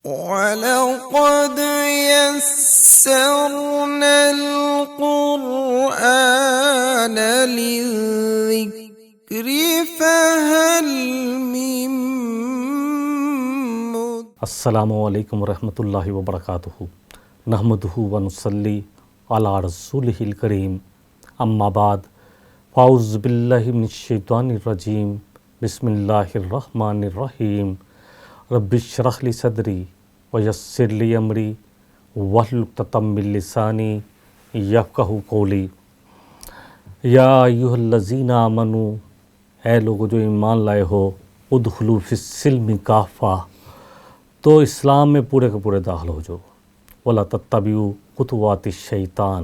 وَلَقَدْ يَسَّرْنَا الْقُرْآنَ لِلذِّكْرِ فَهَلْ مِن مُّدَّكِرٍ۔ السلام علیکم ورحمۃ اللہ وبرکاتہ، نحمدہ ونصلی علی رسولہ الکریم، اما بعد، فاعوذ باللہ من الشیطان الرجیم، بسم اللہ الرحمن الرحیم، رب اشرح لی صدری ویسر لی امری واحلل عقدۃ من لسانی یفقہوا قولی۔ یا ایھا الذین آمنوا، اے لوگو جو ایمان لائے ہو، ادخلوا فی السلم کافہ، تو اسلام میں پورے کے پورے داخل ہو جاؤ۔ وَلَا تَتَّبِعُوا خُطُوَاتِ الشَّیطان،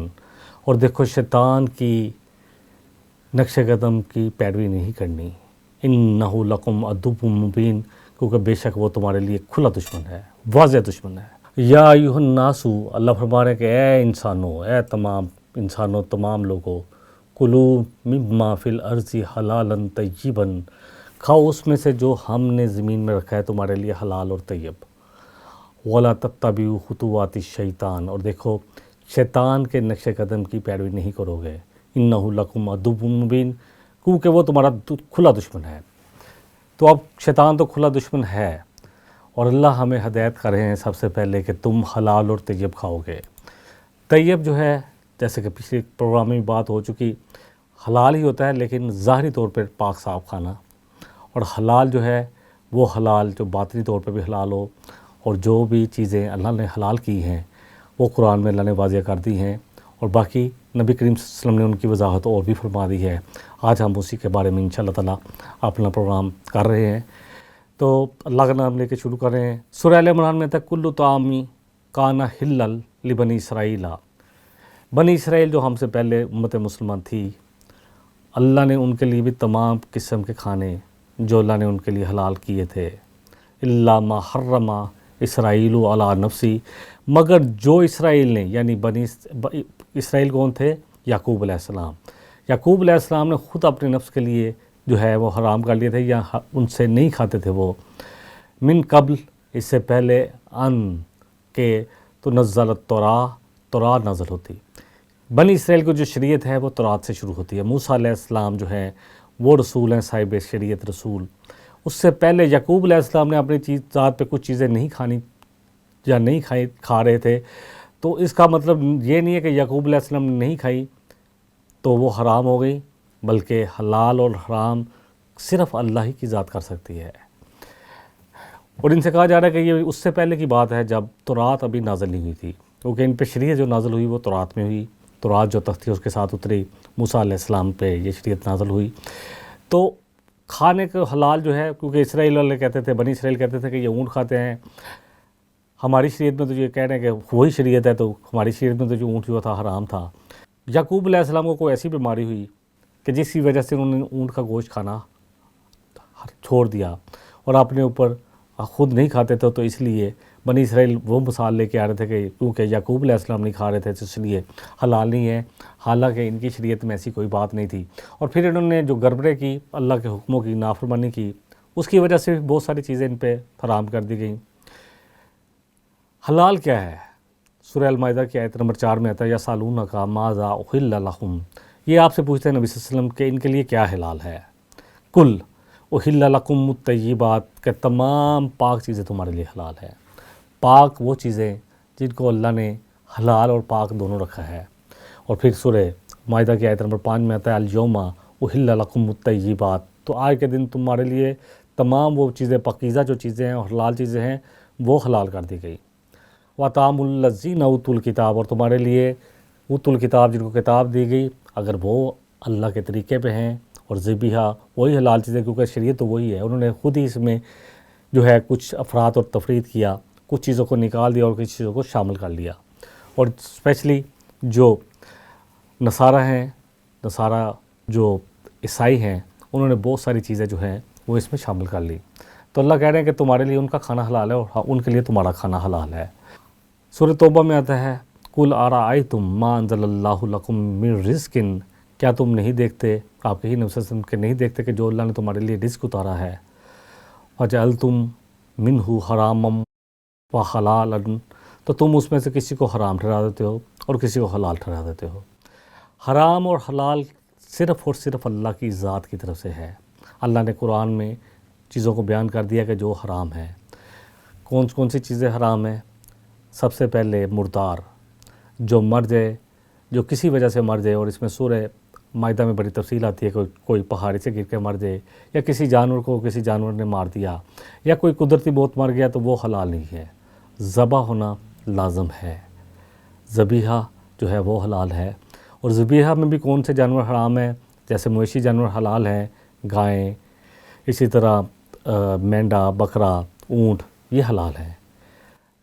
اور دیکھو شیطان کی نقش قدم کی پیروی نہیں کرنی۔ اِنَّهُ لَکُمْ عَدُوٌّ مُّبِینٌ، کیونکہ بے شک وہ تمہارے لیے کھلا دشمن ہے، واضح دشمن ہے۔ یا ایھا الناس، اللہ فرما رہے ہیں کہ اے انسانوں، اے تمام انسانوں، تمام لوگوں، کلوا مما فی الارض حلالا طیبا، کھاؤ اس میں سے جو ہم نے زمین میں رکھا ہے تمہارے لیے حلال اور طیب۔ وَلَا تَتَّبِعُوا خُطُوَاتِ الشَّیطان، اور دیکھو شیطان کے نقش قدم کی پیروی نہیں کرو گے۔ اِنَّهُ لَکُمْ عَدُوٌّ مُّبِینٌ، کیونکہ وہ تمہارا کھلا دشمن ہے۔ تو اب شیطان تو کھلا دشمن ہے، اور اللہ ہمیں ہدایت کر رہے ہیں سب سے پہلے کہ تم حلال اور طیب کھاؤ گے۔ طیب جو ہے، جیسے کہ پچھلے پروگرام میں بات ہو چکی، حلال ہی ہوتا ہے لیکن ظاہری طور پر پاک صاف کھانا، اور حلال جو ہے وہ حلال جو باطنی طور پہ بھی حلال ہو، اور جو بھی چیزیں اللہ نے حلال کی ہیں وہ قرآن میں اللہ نے واضح کر دی ہیں، اور باقی نبی کریم صلی اللہ علیہ وسلم نے ان کی وضاحت اور بھی فرما دی ہے۔ آج ہم اسی کے بارے میں انشاءاللہ تعالیٰ اپنا پروگرام کر رہے ہیں۔ تو اللہ کا نام لے کے شروع کر رہے ہیں۔ سورہ آل عمران میں تھا کل طعام کان حلا لبنی اسرائیل، بنی اسرائیل جو ہم سے پہلے امت مسلمان تھی، اللہ نے ان کے لیے بھی تمام قسم کے کھانے جو اللہ نے ان کے لیے حلال کیے تھے، الا ما حرم اسرائیل علی نفسی، مگر جو اسرائیل نے، یعنی اسرائیل کون تھے؟ یعقوب علیہ السلام۔ یعقوب علیہ السلام نے خود اپنے نفس کے لیے جو ہے وہ حرام کر لیے تھے، یا ان سے نہیں کھاتے تھے وہ، من قبل، اس سے پہلے، ان کہ تنزل تورات نازل ہوتی۔ بنی اسرائیل کو جو شریعت ہے وہ تورات سے شروع ہوتی ہے۔ موسیٰ علیہ السلام جو ہیں وہ رسول ہیں، صاحب شریعت رسول۔ اس سے پہلے یعقوب علیہ السلام نے اپنی ذات پہ کچھ چیزیں نہیں کھانی یا نہیں کھا رہے تھے، تو اس کا مطلب یہ نہیں ہے کہ یعقوب علیہ السلام نے نہیں کھائی تو وہ حرام ہو گئی، بلکہ حلال اور حرام صرف اللہ ہی کی ذات کر سکتی ہے۔ اور ان سے کہا جا رہا ہے کہ یہ اس سے پہلے کی بات ہے جب تورات ابھی نازل نہیں ہوئی تھی، کیونکہ ان پہ شریعت جو نازل ہوئی وہ تورات میں ہوئی۔ تورات جو تختی اس کے ساتھ اتری، موسیٰ علیہ السلام پہ یہ شریعت نازل ہوئی۔ تو کھانے کا حلال جو ہے، کیونکہ اسرائیل والے کہتے تھے، بنی اسرائیل کہتے تھے کہ یہ اونٹ کھاتے ہیں، ہماری شریعت میں تو یہ کہہ رہے ہیں کہ وہی شریعت ہے، تو ہماری شریعت میں تو جو اونٹ جو تھا حرام تھا۔ یعقوب علیہ السلام کو کوئی ایسی بیماری ہوئی کہ جس کی وجہ سے انہوں نے اونٹ کا گوشت کھانا چھوڑ دیا، اور اپنے اوپر خود نہیں کھاتے تھے، تو اس لیے بنی اسرائیل وہ مثال لے کے آ رہے تھے کہ کیونکہ یعقوب علیہ السلام نہیں کھا رہے تھے تو اس لیے حلال نہیں ہے، حالانکہ ان کی شریعت میں ایسی کوئی بات نہیں تھی۔ اور پھر انہوں نے جو گڑبڑیں کی، اللہ کے حکموں کی نافرمانی کی، اس کی وجہ سے بہت ساری چیزیں ان پہ حرام کر دی گئیں۔ حلال کیا ہے؟ سورہ المائدہ کی آیت نمبر 4 میں آتا ہے یسألونک ماذا احل لہم، یہ آپ سے پوچھتے ہیں نبی صلی اللہ علیہ وسلم کہ ان کے لیے کیا حلال ہے۔ کل احل لکم الطیبات، کہ تمام پاک چیزیں تمہارے لیے حلال ہے۔ پاک وہ چیزیں جن کو اللہ نے حلال اور پاک دونوں رکھا ہے۔ اور پھر سورہ مائدہ کی آیت نمبر 5 میں آتا ہے الیوم احل لکم الطیبات، تو آج کے دن تمہارے لیے تمام وہ چیزیں، پاکیزہ جو چیزیں ہیں اور حلال چیزیں ہیں وہ حلال کر دی گئی۔ وَطَعَامُ الَّذِينَ أُوتُوا الْكِتَابَ، اور تمہارے لیے اوتوا الکتاب جن کو کتاب دی گئی، اگر وہ اللہ کے طریقے پہ ہیں اور ذبیحہ وہی حلال چیزیں، کیونکہ شریعت تو وہی ہے، انہوں نے خود ہی اس میں جو ہے کچھ افراد اور تفرید کیا، کچھ چیزوں کو نکال دیا اور کچھ چیزوں کو شامل کر لیا۔ اور اسپیشلی جو نصارہ ہیں، نصارہ جو عیسائی ہیں، انہوں نے بہت ساری چیزیں جو ہیں وہ اس میں شامل کر لی۔ تو اللہ کہہ رہے ہیں کہ تمہارے لیے ان کا کھانا حلال ہے اور ان کے لیے تمہارا کھانا حلال ہے۔ سورہ توبہ میں آتا ہے قُلْ أَرَأَيْتُمْ مَا أَنزَلَ اللَّهُ لَكُم مِّن رِزْقٍ، کیا تم نہیں دیکھتے، آپ کے ہی نبی صلی اللہ علیہ وسلم کے نہیں دیکھتے کہ جو اللہ نے تمہارے لیے رزق اتارا ہے، وَجَعَلْتُم مِّنْهُ حَرَامًا و حلالن، تو تم اس میں سے کسی کو حرام ٹھہرا دیتے ہو اور کسی کو حلال ٹھہرا دیتے ہو۔ حرام اور حلال صرف اور صرف اللہ کی ذات کی طرف سے ہے۔ اللہ نے قرآن میں چیزوں کو بیان کر دیا کہ جو حرام ہے۔ کون سی چیزیں حرام ہیں؟ سب سے پہلے مردار، جو مر جائے، جو کسی وجہ سے مر جائے، اور اس میں سورہ مائدہ میں بڑی تفصیل آتی ہے کہ کوئی پہاڑی سے گر کے مر جائے، یا کسی جانور کو کسی جانور نے مار دیا، یا کوئی قدرتی موت مر گیا، تو وہ حلال نہیں ہے۔ ذبح ہونا لازم ہے، ذبیحہ جو ہے وہ حلال ہے۔ اور ذبیحہ میں بھی کون سے جانور حرام ہیں؟ جیسے مویشی جانور حلال ہیں، گائیں، اسی طرح مینڈا، بکرا، اونٹ، یہ حلال ہیں۔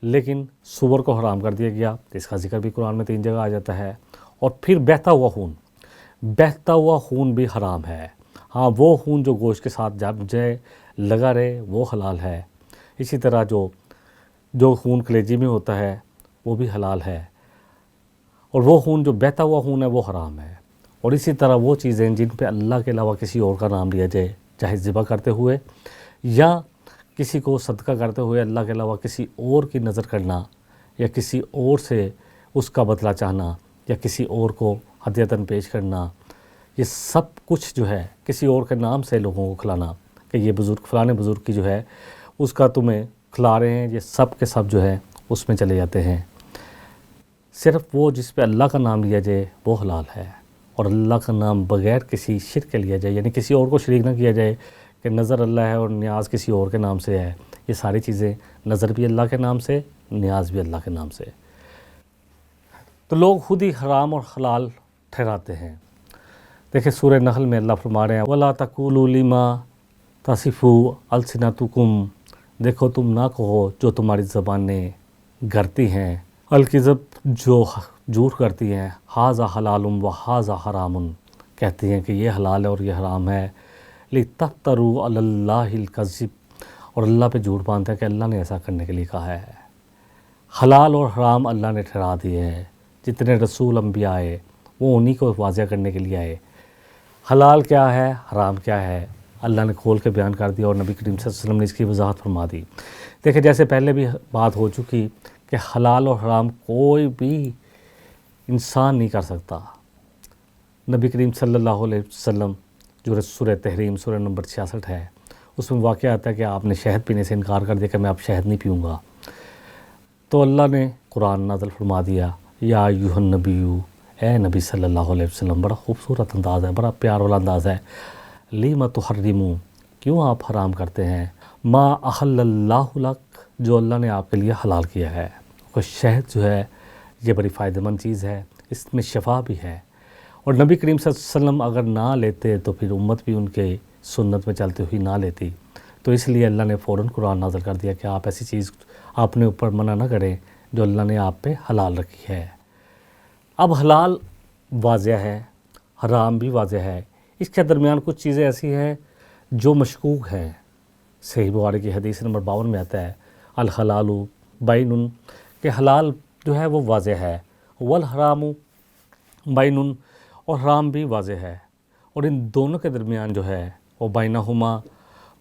لیکن سور کو حرام کر دیا گیا، اس کا ذکر بھی قرآن میں 3 جگہ آ جاتا ہے۔ اور پھر بہتا ہوا خون بھی حرام ہے۔ ہاں، وہ خون جو گوشت کے ساتھ جب جائے لگا رہے وہ حلال ہے۔ اسی طرح جو خون کلیجی میں ہوتا ہے وہ بھی حلال ہے، اور وہ خون جو بہتا ہوا خون ہے وہ حرام ہے۔ اور اسی طرح وہ چیزیں جن پہ اللہ کے علاوہ کسی اور کا نام لیا جائے، چاہے ذبح کرتے ہوئے یا کسی کو صدقہ کرتے ہوئے اللہ کے علاوہ کسی اور کی نظر کرنا، یا کسی اور سے اس کا بدلہ چاہنا، یا کسی اور کو ہدیۃً پیش کرنا، یہ سب کچھ جو ہے کسی اور کے نام سے لوگوں کو کھلانا کہ یہ بزرگ فلانے بزرگ کی جو ہے اس کا تمہیں کھلا رہے ہیں، یہ سب کے سب جو ہے اس میں چلے جاتے ہیں۔ صرف وہ جس پہ اللہ کا نام لیا جائے وہ حلال ہے، اور اللہ کا نام بغیر کسی شرک کے لیا جائے، یعنی کسی اور کو شریک نہ کیا جائے کہ نظر اللہ ہے اور نیاز کسی اور کے نام سے ہے۔ یہ ساری چیزیں، نظر بھی اللہ کے نام سے، نیاز بھی اللہ کے نام سے، تو لوگ خود ہی حرام اور حلال ٹھہراتے ہیں۔ دیکھیں سورہ نحل میں اللہ فرما رہے ہیں وَلَا تَقُولُوا لِمَا تَصِفُوا أَلْسِنَتُكُمْ، دیکھو تم نہ کہو جو تمہاری زبانیں گرتی ہیں، الکذب جو جھوٹ کرتی ہیں، ھذا حلال و ھذا حرام، کہتی ہیں کہ یہ حلال ہے اور یہ حرام ہے، لِتَفْتَرُوا عَلَى اللَّهِ الْكَذِبَ، اور اللہ پہ جھوٹ باندھتے ہیں کہ اللہ نے ایسا کرنے کے لیے کہا ہے۔ حلال اور حرام اللہ نے ٹھہرا دیے ہیں، جتنے رسول انبیاء آئے وہ انہی کو واضح کرنے کے لیے آئے۔ حلال کیا ہے، حرام کیا ہے، اللہ نے کھول کے بیان کر دیا، اور نبی کریم صلی اللہ علیہ وسلم نے اس کی وضاحت فرما دی۔ دیکھیں جیسے پہلے بھی بات ہو چکی کہ حلال اور حرام کوئی بھی انسان نہیں کر سکتا۔ نبی کریم صلی اللہ علیہ وسلم جو سورہ تحریم سورہ نمبر 66 ہے، اس میں واقعہ آتا ہے کہ آپ نے شہد پینے سے انکار کر دیا کہ میں اب شہد نہیں پیوں گا، تو اللہ نے قرآن نازل فرما دیا یا ایھا النبی، اے نبی صلی اللہ علیہ وسلم، بڑا خوبصورت انداز ہے، بڑا پیار والا انداز ہے، لِمَ تُحَرِّمُونَ، کیوں آپ حرام کرتے ہیں، ما احل اللہ لک، جو اللہ نے آپ کے لیے حلال کیا ہے۔ اور شہد جو ہے یہ بڑی فائدہ مند چیز ہے، اس میں شفا بھی ہے، اور نبی کریم صلی اللہ علیہ وسلم اگر نہ لیتے تو پھر امت بھی ان کے سنت میں چلتے ہوئی نہ لیتی، تو اس لیے اللہ نے فوراً قرآن نازل کر دیا کہ آپ ایسی چیز اپنے اوپر منع نہ کریں جو اللہ نے آپ پہ حلال رکھی ہے۔ اب حلال واضح ہے، حرام بھی واضح ہے، اس کے درمیان کچھ چیزیں ایسی ہیں جو مشکوک ہیں۔ صحیح بخاری کی حدیث نمبر 52 میں آتا ہے الحلال بین، کہ حلال جو ہے وہ واضح ہے، والحرام بین، اور حرام بھی واضح ہے، اور ان دونوں کے درمیان جو ہے وہ بینہما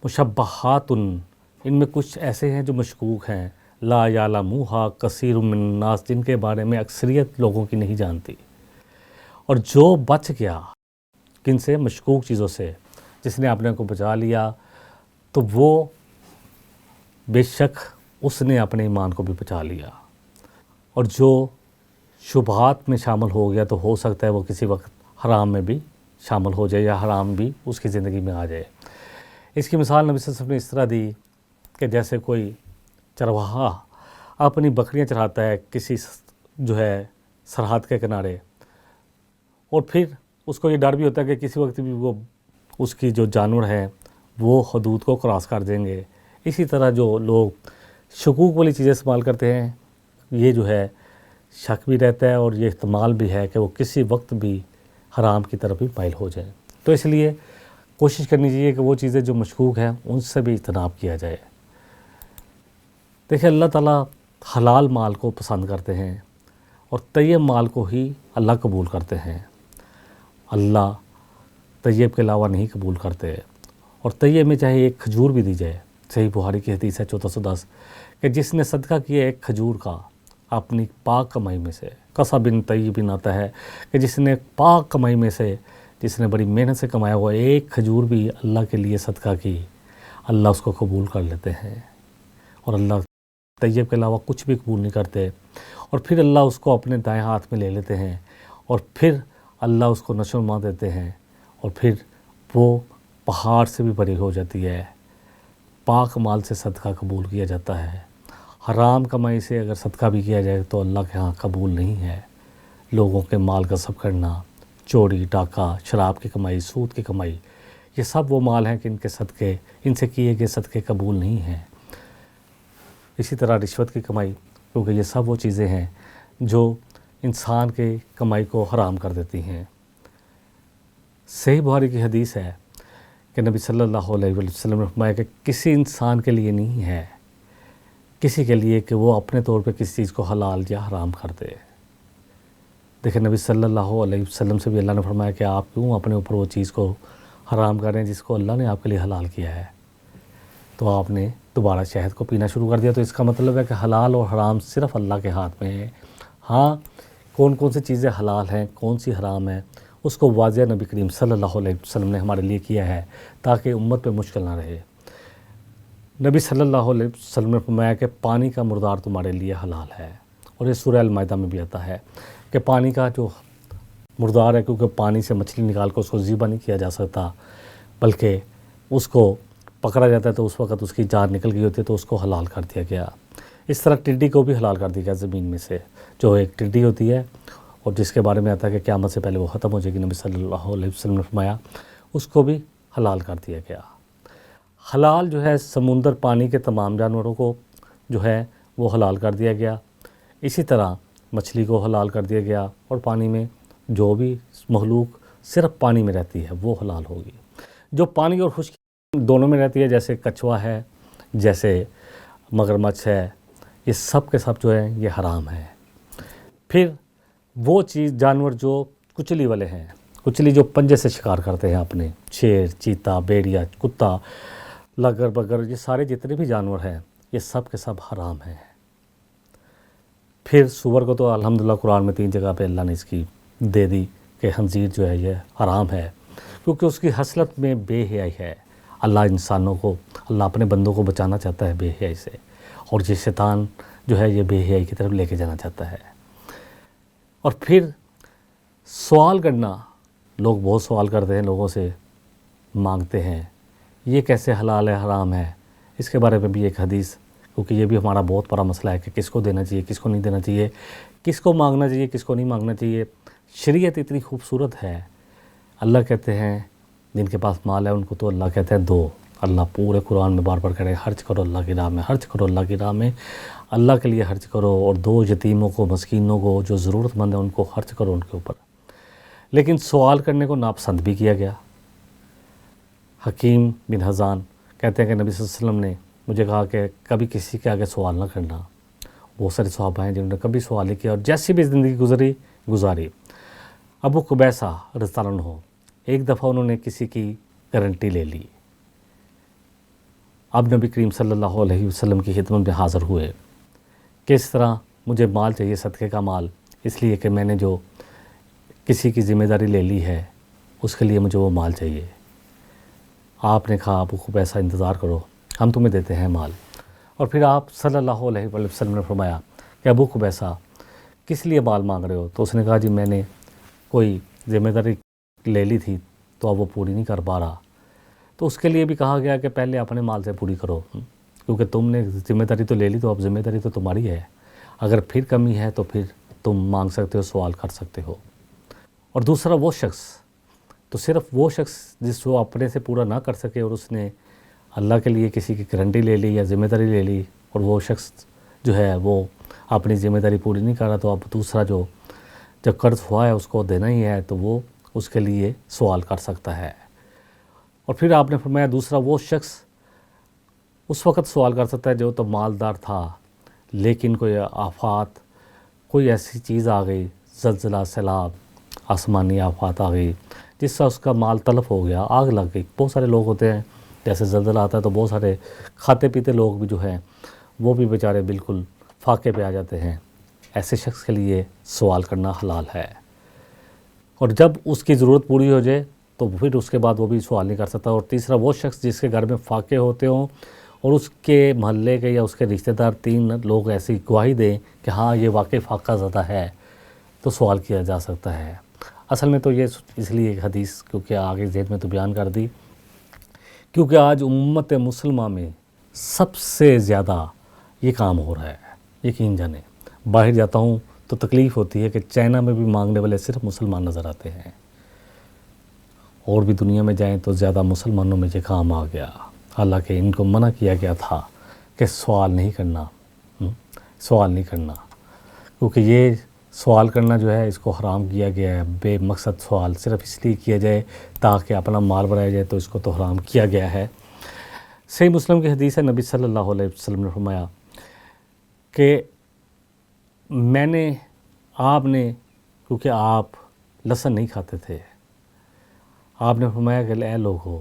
مشبہات، ان میں کچھ ایسے ہیں جو مشکوک ہیں، لا یعلمھا کثیر من الناس، جن کے بارے میں اکثریت لوگوں کی نہیں جانتی۔ اور جو بچ گیا کن سے، مشکوک چیزوں سے، جس نے اپنے کو بچا لیا تو وہ بے شک اس نے اپنے ایمان کو بھی بچا لیا، اور جو شبہات میں شامل ہو گیا تو ہو سکتا ہے وہ کسی وقت حرام میں بھی شامل ہو جائے، یا حرام بھی اس کی زندگی میں آ جائے۔ اس کی مثال نبی صلی اللہ علیہ وسلم نے اس طرح دی کہ جیسے کوئی چرواہا اپنی بکریاں چراتا ہے کسی جو ہے سرحد کے کنارے، اور پھر اس کو یہ ڈر بھی ہوتا ہے کہ کسی وقت بھی وہ اس کی جو جانور ہیں وہ حدود کو کراس کر دیں گے۔ اسی طرح جو لوگ شکوک والی چیزیں استعمال کرتے ہیں، یہ جو ہے شک بھی رہتا ہے، اور یہ احتمال بھی ہے کہ وہ کسی وقت بھی حرام کی طرف بھی مائل ہو جائیں، تو اس لیے کوشش کرنی چاہیے کہ وہ چیزیں جو مشکوک ہیں ان سے بھی اجتناب کیا جائے۔ دیکھیں اللہ تعالیٰ حلال مال کو پسند کرتے ہیں، اور طیب مال کو ہی اللہ قبول کرتے ہیں۔ اللہ طیب کے علاوہ نہیں قبول کرتے، اور طیب میں چاہے ایک کھجور بھی دی جائے، صحیح بخاری کی حدیث ہے 1410، کہ جس نے صدقہ کیا ایک کھجور کا اپنی پاک کمائی میں سے، قصب طیب آتا ہے کہ جس نے پاک کمائی میں سے، جس نے بڑی محنت سے کمایا ہوا ایک کھجور بھی اللہ کے لیے صدقہ کی، اللہ اس کو قبول کر لیتے ہیں، اور اللہ طیب کے علاوہ کچھ بھی قبول نہیں کرتے، اور پھر اللہ اس کو اپنے دائیں ہاتھ میں لے لیتے ہیں، اور پھر اللہ اس کو نشو و نما دیتے ہیں، اور پھر وہ پہاڑ سے بھی بڑی ہو جاتی ہے۔ پاک مال سے صدقہ قبول کیا جاتا ہے، حرام کمائی سے اگر صدقہ بھی کیا جائے تو اللہ کے ہاں قبول نہیں ہے۔ لوگوں کے مال غصب کرنا، چوری ڈاکہ، شراب کی کمائی، سود کی کمائی، یہ سب وہ مال ہیں کہ ان کے صدقے، ان سے کیے گئے صدقے قبول نہیں ہیں۔ اسی طرح رشوت کی کمائی، کیونکہ یہ سب وہ چیزیں ہیں جو انسان کے کمائی کو حرام کر دیتی ہیں۔ صحیح بخاری کی حدیث ہے کہ نبی صلی اللہ علیہ وسلم نے فرمایا کہ کسی انسان کے لیے نہیں ہے، کسی کے لیے کہ وہ اپنے طور پہ کسی چیز کو حلال یا حرام کر دے۔ دیکھیں نبی صلی اللہ علیہ وسلم سے بھی اللہ نے فرمایا کہ آپ کیوں اپنے اوپر وہ چیز کو حرام کر رہے ہیں جس کو اللہ نے آپ کے لیے حلال کیا ہے۔ تو آپ نے دوبارہ شہد کو پینا شروع کر دیا، تو اس کا مطلب ہے کہ حلال اور حرام صرف اللہ کے ہاتھ میں ہے۔ ہاں، کون کون سی چیزیں حلال ہیں، کون سی حرام ہیں، اس کو واضح نبی کریم صلی اللہ علیہ وسلم نے ہمارے لیے کیا ہے تاکہ امت پہ مشکل نہ رہے۔ نبی صلی اللہ علیہ وسلم نے فرمایا کہ پانی کا مردار تمہارے لیے حلال ہے، اور یہ سورہ المائدہ میں بھی آتا ہے کہ پانی کا جو مردار ہے، کیونکہ پانی سے مچھلی نکال کر اس کو ذبح نہیں کیا جا سکتا، بلکہ اس کو پکڑا جاتا ہے تو اس وقت اس کی جان نکل گئی ہوتی ہے، تو اس کو حلال کر دیا گیا۔ اس طرح ٹڈی کو بھی حلال کر دیا گیا زمین میں سے، جو ایک ٹڈی ہوتی ہے اور جس کے بارے میں آتا ہے کہ قیامت سے پہلے وہ ختم ہو جائے گی، نبی صلی اللہ علیہ وسلم نے فرمایا اس کو بھی حلال کر دیا گیا۔ حلال جو ہے سمندر پانی کے تمام جانوروں کو جو ہے وہ حلال کر دیا گیا، اسی طرح مچھلی کو حلال کر دیا گیا، اور پانی میں جو بھی مخلوق صرف پانی میں رہتی ہے وہ حلال ہوگی۔ جو پانی اور خشکی دونوں میں رہتی ہے، جیسے کچھوا ہے، جیسے مگرمچھ ہے، یہ سب کے سب جو ہے یہ حرام ہے۔ پھر وہ چیز جانور جو کچلی والے ہیں، کچلی جو پنجے سے شکار کرتے ہیں اپنے، شیر، چیتا، بھیڑیا، کتا، لگر بگر، یہ سارے جتنے بھی جانور ہیں یہ سب کے سب حرام ہیں۔ پھر سور کو تو الحمدللہ قرآن میں 3 جگہ پہ اللہ نے اس کی دے دی کہ خنزیر جو ہے یہ حرام ہے، کیونکہ اس کی حسلت میں بے حیائی ہے۔ اللہ انسانوں کو، اللہ اپنے بندوں کو بچانا چاہتا ہے بے حیائی سے، اور یہ شیطان جو ہے یہ بے حیائی کی طرف لے کے جانا چاہتا ہے۔ اور پھر سوال کرنا، لوگ بہت سوال کرتے ہیں، لوگوں سے مانگتے ہیں یہ کیسے حلال ہے حرام ہے۔ اس کے بارے میں بھی ایک حدیث، کیونکہ یہ بھی ہمارا بہت بڑا مسئلہ ہے کہ کس کو دینا چاہیے، کس کو نہیں دینا چاہیے، کس کو مانگنا چاہیے، کس کو نہیں مانگنا چاہیے۔ شریعت اتنی خوبصورت ہے، اللہ کہتے ہیں جن کے پاس مال ہے ان کو تو اللہ کہتے ہیں دو۔ اللہ پورے قرآن میں بار بار کہہ رہے ہیں خرچ کرو اللہ کی راہ میں، خرچ کرو اللہ کی راہ میں، اللہ کے لیے خرچ کرو، اور 2 یتیموں کو، مسکینوں کو، جو ضرورت مند ہیں ان کو خرچ کرو ان کے اوپر۔ لیکن سوال کرنے کو ناپسند بھی کیا گیا۔ حکیم بن حزان کہتے ہیں کہ نبی صلی اللہ علیہ وسلم نے مجھے کہا کہ کبھی کسی کے آگے سوال نہ کرنا۔ بہت سارے صحابہ ہیں جنہوں نے کبھی سوال نہیں کیا، اور جیسی بھی زندگی گزاری۔ ابو قبیصہ رضی اللہ عنہ، ایک دفعہ انہوں نے کسی کی گارنٹی لے لی، اب نبی کریم صلی اللہ علیہ وسلم کی خدمت میں حاضر ہوئے کہ اس طرح مجھے مال چاہیے، صدقے کا مال، اس لیے کہ میں نے جو کسی کی ذمہ داری لے لی ہے اس کے لیے مجھے وہ مال چاہیے۔ آپ نے کہا ابو قبیصہ انتظار کرو، ہم تمہیں دیتے ہیں مال۔ اور پھر آپ صلی اللہ علیہ وسلم نے فرمایا کہ ابو قبیصہ کس لیے مال مانگ رہے ہو؟ تو اس نے کہا جی میں نے کوئی ذمہ داری لے لی تھی تو اب وہ پوری نہیں کر پا رہا۔ تو اس کے لیے بھی کہا گیا کہ پہلے اپنے مال سے پوری کرو، کیونکہ تم نے ذمہ داری تو لے لی، تو اب ذمہ داری تو تمہاری ہے، اگر پھر کمی ہے تو پھر تم مانگ سکتے ہو، سوال کر سکتے ہو۔ اور دوسرا وہ شخص، تو صرف وہ شخص جس کو اپنے سے پورا نہ کر سکے اور اس نے اللہ کے لیے کسی کی گارنٹی لے لی یا ذمہ داری لے لی، اور وہ شخص جو ہے وہ اپنی ذمہ داری پوری نہیں کر رہا، تو اب دوسرا جو جب قرض ہوا ہے اس کو دینا ہی ہے، تو وہ اس کے لیے سوال کر سکتا ہے۔ اور پھر آپ نے فرمایا دوسرا وہ شخص اس وقت سوال کر سکتا ہے جو تو مالدار تھا، لیکن کوئی آفات، کوئی ایسی چیز آ گئی، زلزلہ، سیلاب، آسمانی آفات آ گئی جس سے اس کا مال تلف ہو گیا، آگ لگ گئی۔ بہت سارے لوگ ہوتے ہیں جیسے زلزلہ آتا ہے تو بہت سارے کھاتے پیتے لوگ بھی جو ہیں وہ بھی بیچارے بالکل فاقے پہ آ جاتے ہیں۔ ایسے شخص کے لیے سوال کرنا حلال ہے، اور جب اس کی ضرورت پوری ہو جائے تو پھر اس کے بعد وہ بھی سوال نہیں کر سکتا۔ اور تیسرا وہ شخص جس کے گھر میں فاقے ہوتے ہوں اور اس کے محلے کے یا اس کے رشتہ دار 3 لوگ ایسی گواہی دیں کہ ہاں یہ واقعی فاقہ زدہ ہے، تو سوال کیا جا سکتا ہے۔ اصل میں تو یہ اس لیے ایک حدیث کیونکہ آگے ذہن میں تو بیان کر دی، کیونکہ آج امت مسلمہ میں سب سے زیادہ یہ کام ہو رہا ہے۔ یقین جانیں، باہر جاتا ہوں تو تکلیف ہوتی ہے کہ چائنا میں بھی مانگنے والے صرف مسلمان نظر آتے ہیں، اور بھی دنیا میں جائیں تو زیادہ مسلمانوں میں یہ کام آ گیا، حالانکہ ان کو منع کیا گیا تھا کہ سوال نہیں کرنا، سوال نہیں کرنا، کیونکہ یہ سوال کرنا جو ہے اس کو حرام کیا گیا ہے۔ بے مقصد سوال صرف اس لیے کیا جائے تاکہ اپنا مال بڑھایا جائے تو اس کو تو حرام کیا گیا ہے۔ صحیح مسلم کی حدیث ہے، نبی صلی اللہ علیہ وسلم نے فرمایا کہ آپ نے کیونکہ آپ لہسن نہیں کھاتے تھے، آپ نے فرمایا کہ اے لوگو،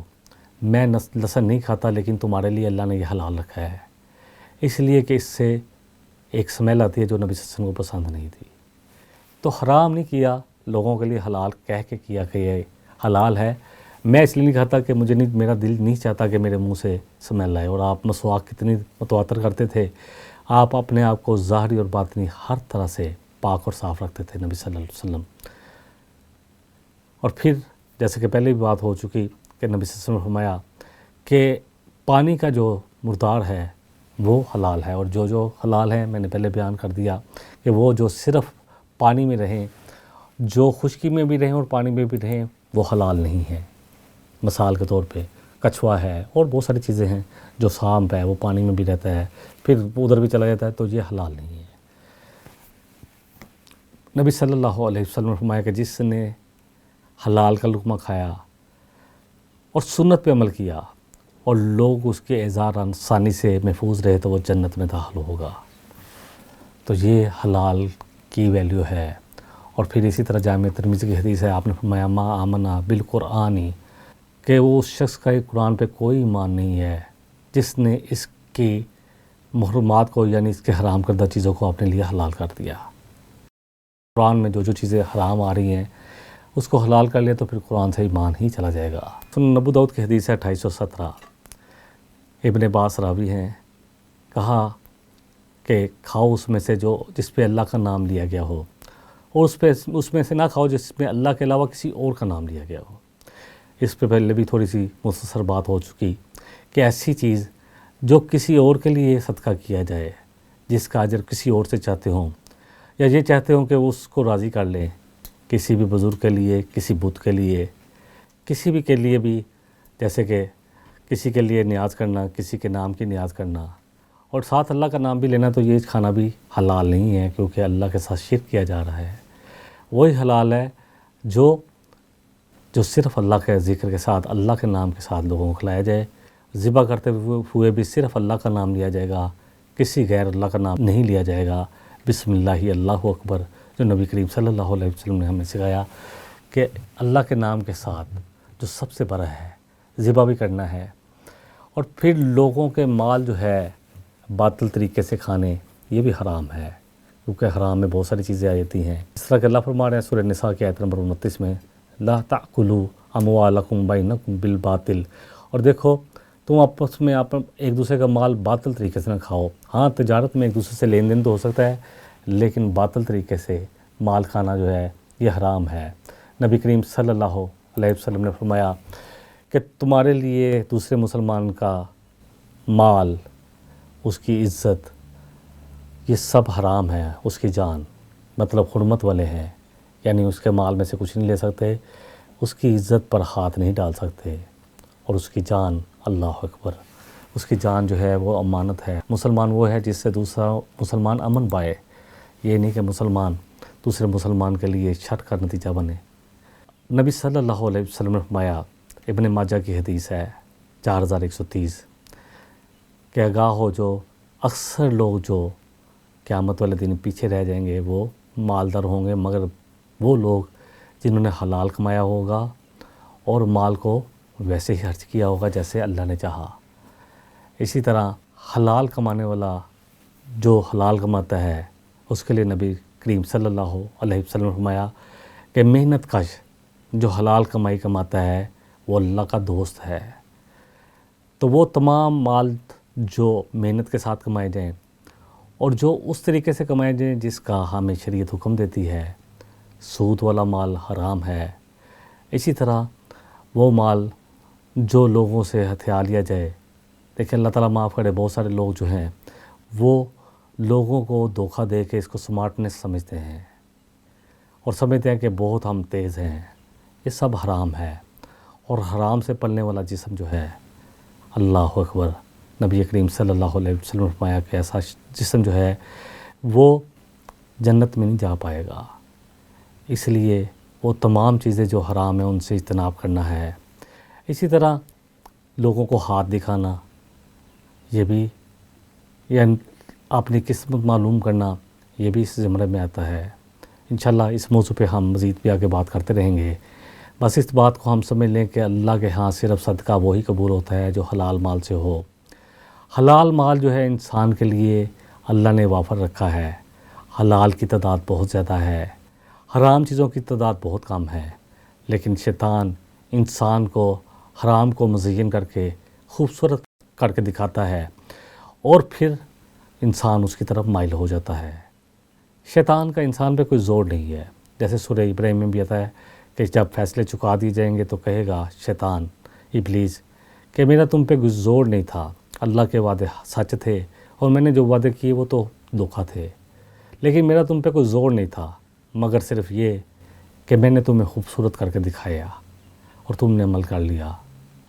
میں لہسن نہیں کھاتا لیکن تمہارے لیے اللہ نے یہ حلال رکھا ہے، اس لیے کہ اس سے ایک سمیل آتی ہے جو نبی صلی اللہ علیہ وسلم کو پسند نہیں تھی۔ تو حرام نہیں کیا، لوگوں کے لیے حلال کہہ کے کیا کہ یہ حلال ہے۔ میں اس لیے نہیں کھاتا کہ میرا دل نہیں چاہتا کہ میرے منہ سے سمیل آئے۔ اور آپ مسواک کتنی متواتر کرتے تھے، آپ اپنے آپ کو ظاہری اور باطنی ہر طرح سے پاک اور صاف رکھتے تھے نبی صلی اللہ علیہ وسلم۔ اور پھر جیسے کہ پہلے بھی بات ہو چکی کہ نبی صلی اللہ علیہ وسلم نے فرمایا کہ پانی کا جو مردار ہے وہ حلال ہے، اور جو حلال ہے میں نے پہلے بیان کر دیا کہ وہ جو صرف پانی میں رہیں، جو خشکی میں بھی رہیں اور پانی میں بھی رہیں، وہ حلال نہیں ہیں۔ مثال کے طور پہ کچھوا ہے اور بہت ساری چیزیں ہیں، جو سانپ ہے وہ پانی میں بھی رہتا ہے پھر ادھر بھی چلا جاتا ہے، تو یہ حلال نہیں ہے۔ نبی صلی اللہ علیہ وسلم نے فرمایا کہ جس نے حلال کا لقمہ کھایا اور سنت پہ عمل کیا اور لوگ اس کے اعزار آسانی سے محفوظ رہے تو وہ جنت میں داخل ہوگا۔ تو یہ حلال کی ویلیو ہے۔ اور پھر اسی طرح جامع ترمذی کی حدیث ہے، آپ نے فرمایا ما آمنا بالقرآنی، کہ وہ اس شخص کا قرآن پہ کوئی ایمان نہیں ہے جس نے اس کی محرمات کو یعنی اس کے حرام کردہ چیزوں کو اپنے لیے حلال کر دیا۔ قرآن میں جو چیزیں حرام آ رہی ہیں اس کو حلال کر لیا تو پھر قرآن سے ایمان ہی چلا جائے گا۔ سنن ابو داؤد کی حدیث ہے 2817، ابن عباس راوی ہیں، کہا کہ کھاؤ اس میں سے جس پہ اللہ کا نام لیا گیا ہو، اور اس میں سے نہ کھاؤ جس میں اللہ کے علاوہ کسی اور کا نام لیا گیا ہو۔ اس پہ پہلے بھی تھوڑی سی مختصر بات ہو چکی کہ ایسی چیز جو کسی اور کے لیے صدقہ کیا جائے، جس کا اجر کسی اور سے چاہتے ہوں، یا یہ چاہتے ہوں کہ وہ اس کو راضی کر لیں، کسی بھی بزرگ کے لیے، کسی بت کے لیے، کسی بھی کے لیے بھی، جیسے کہ کسی کے لیے نیاز کرنا، کسی کے نام کی نیاز کرنا، اور ساتھ اللہ کا نام بھی لینا، تو یہ کھانا بھی حلال نہیں ہے، کیونکہ اللہ کے ساتھ شرک کیا جا رہا ہے۔ وہی حلال ہے جو صرف اللہ کے ذکر کے ساتھ، اللہ کے نام کے ساتھ لوگوں کو کھلایا جائے۔ ذبح کرتے ہوئے بھی صرف اللہ کا نام لیا جائے گا، کسی غیر اللہ کا نام نہیں لیا جائے گا۔ بسم اللہ اللہ اکبر، جو نبی کریم صلی اللہ علیہ وسلم نے ہمیں سکھایا کہ اللہ کے نام کے ساتھ جو سب سے بڑا ہے ذبح بھی کرنا ہے۔ اور پھر لوگوں کے مال جو ہے باطل طریقے سے کھانے، یہ بھی حرام ہے، کیونکہ حرام میں بہت ساری چیزیں آ جاتی ہیں۔ اس طرح کہ اللہ فرما رہے ہیں سورہ نساء کی آیت نمبر 29 میں، لا تأکلوا اموالکم بینکم بالباطل، اور دیکھو تم آپس میں ایک دوسرے کا مال باطل طریقے سے نہ کھاؤ۔ ہاں تجارت میں ایک دوسرے سے لین دین تو ہو سکتا ہے، لیکن باطل طریقے سے مال کھانا جو ہے یہ حرام ہے۔ نبی کریم صلی اللہ علیہ وسلم نے فرمایا کہ تمہارے لیے دوسرے مسلمان کا مال، اس کی عزت، یہ سب حرام ہے۔ اس کی جان مطلب حرمت والے ہیں، یعنی اس کے مال میں سے کچھ نہیں لے سکتے، اس کی عزت پر ہاتھ نہیں ڈال سکتے، اور اس کی جان، اللہ اکبر، اس کی جان جو ہے وہ امانت ہے۔ مسلمان وہ ہے جس سے دوسرا مسلمان امن پائے، یہ نہیں کہ مسلمان دوسرے مسلمان کے لیے شر کا نتیجہ بنے۔ نبی صلی اللہ علیہ وسلم نے فرمایا، ابن ماجہ کی حدیث ہے 4130، کہ آگاہ ہو جو اکثر لوگ جو قیامت والے دن پیچھے رہ جائیں گے وہ مالدار ہوں گے، مگر وہ لوگ جنہوں نے حلال کمایا ہوگا اور مال کو ویسے ہی خرچ کیا ہوگا جیسے اللہ نے چاہا۔ اسی طرح حلال کمانے والا جو حلال کماتا ہے اس کے لیے نبی کریم صلی اللہ علیہ وسلم نے فرمایا کہ محنت کش جو حلال کمائی کماتا ہے وہ اللہ کا دوست ہے۔ تو وہ تمام مال جو محنت کے ساتھ کمائے جائیں اور جو اس طریقے سے کمائے جائیں جس کا ہمیں شریعت حکم دیتی ہے، سود والا مال حرام ہے۔ اسی طرح وہ مال جو لوگوں سے ہتھیا لیا جائے، دیکھیں اللہ تعالیٰ معاف کرے، بہت سارے لوگ جو ہیں وہ لوگوں کو دھوکہ دے کے اس کو سمارٹنیس سمجھتے ہیں اور سمجھتے ہیں کہ بہت ہم تیز ہیں۔ یہ سب حرام ہے، اور حرام سے پلنے والا جسم جو ہے، اللہ اکبر، نبی کریم صلی اللہ علیہ وسلم نے فرمایا کہ ایسا جسم جو ہے وہ جنت میں نہیں جا پائے گا۔ اس لیے وہ تمام چیزیں جو حرام ہیں ان سے اجتناب کرنا ہے۔ اسی طرح لوگوں کو ہاتھ دکھانا، یہ بھی، یا اپنی قسمت معلوم کرنا، یہ بھی اس زمرے میں آتا ہے۔ انشاءاللہ اس موضوع پہ ہم مزید بھی آگے بات کرتے رہیں گے۔ بس اس بات کو ہم سمجھ لیں کہ اللہ کے ہاں صرف صدقہ وہی قبول ہوتا ہے جو حلال مال سے ہو۔ حلال مال جو ہے انسان کے لیے اللہ نے وافر رکھا ہے، حلال کی تعداد بہت زیادہ ہے، حرام چیزوں کی تعداد بہت کم ہے، لیکن شیطان انسان کو حرام کو مزین کر کے خوبصورت کر کے دکھاتا ہے اور پھر انسان اس کی طرف مائل ہو جاتا ہے۔ شیطان کا انسان پہ کوئی زور نہیں ہے، جیسے سورہ ابراہیم میں بھی آتا ہے کہ جب فیصلے چکا دیے جائیں گے تو کہے گا شیطان، ابلیس، کہ میرا تم پہ کوئی زور نہیں تھا، اللہ کے وعدے سچ تھے اور میں نے جو وعدے کیے وہ تو دھوکہ تھے، لیکن میرا تم پہ کوئی زور نہیں تھا مگر صرف یہ کہ میں نے تمہیں خوبصورت کر کے دکھایا اور تم نے عمل کر لیا۔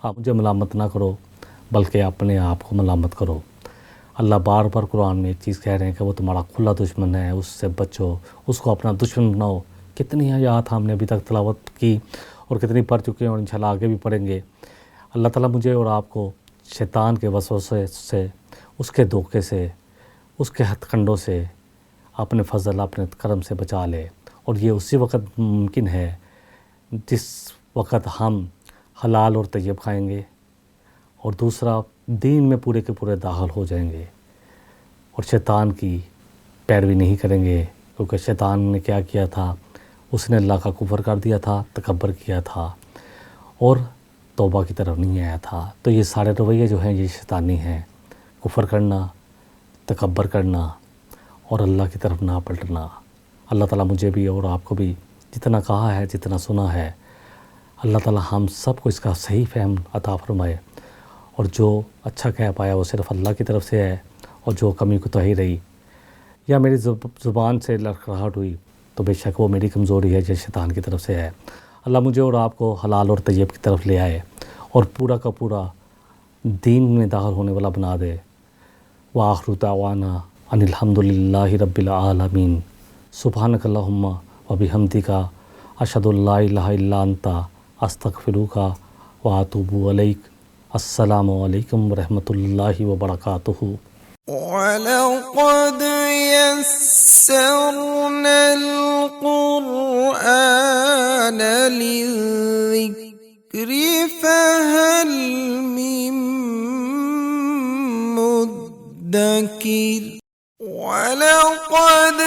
آپ مجھے ملامت نہ کرو بلکہ اپنے آپ کو ملامت کرو۔ اللہ بار بار قرآن میں ایک چیز کہہ رہے ہیں کہ وہ تمہارا کھلا دشمن ہے، اس سے بچو، اس کو اپنا دشمن بناؤ۔ کتنی آیات ہم نے ابھی تک تلاوت کی اور کتنی پڑھ چکے ہیں اور انشاءاللہ آگے بھی پڑھیں گے۔ اللہ تعالیٰ مجھے اور آپ کو شیطان کے وسوسے سے، اس کے دھوکے سے، اس کے ہتھ کنڈوں سے اپنے فضل، اپنے کرم سے بچا لے۔ اور یہ اسی وقت ممکن ہے جس وقت ہم حلال اور طیب کھائیں گے، اور دوسرا دین میں پورے کے پورے داخل ہو جائیں گے اور شیطان کی پیروی نہیں کریں گے، کیونکہ شیطان نے کیا کیا تھا، اس نے اللہ کا کفر کر دیا تھا، تکبر کیا تھا اور توبہ کی طرف نہیں آیا تھا۔ تو یہ سارے رویے جو ہیں یہ شیطانی ہیں، کفر کرنا، تکبر کرنا اور اللہ کی طرف نہ پلٹنا۔ اللہ تعالیٰ مجھے بھی اور آپ کو بھی جتنا کہا ہے، جتنا سنا ہے، اللہ تعالیٰ ہم سب کو اس کا صحیح فہم عطا فرمائے، اور جو اچھا کہہ پایا وہ صرف اللہ کی طرف سے ہے، اور جو کمی کوتاہی رہی یا میری زبان سے لڑکھڑاہٹ ہوئی تو بے شک وہ میری کمزوری ہے، جو شیطان کی طرف سے ہے۔ اللہ مجھے اور آپ کو حلال اور طیب کی طرف لے آئے اور پورا کا پورا دین میں داخل ہونے والا بنا دے۔ وآخر دعوانا ان الحمد للہ رب العالمین، سبحانک اللہم وبحمدک، اشہد ان لا الہ الا انت، استغفرک واتوب الیک۔ السلام علیکم ورحمۃ اللہ وبرکاتہ۔ وَلَقَدْ يَسَّرْنَا الْقُرْآنَ لِلذِّكْرِ فَهَلْ مِن مُّدَّكِرٍ وَلَقَدْ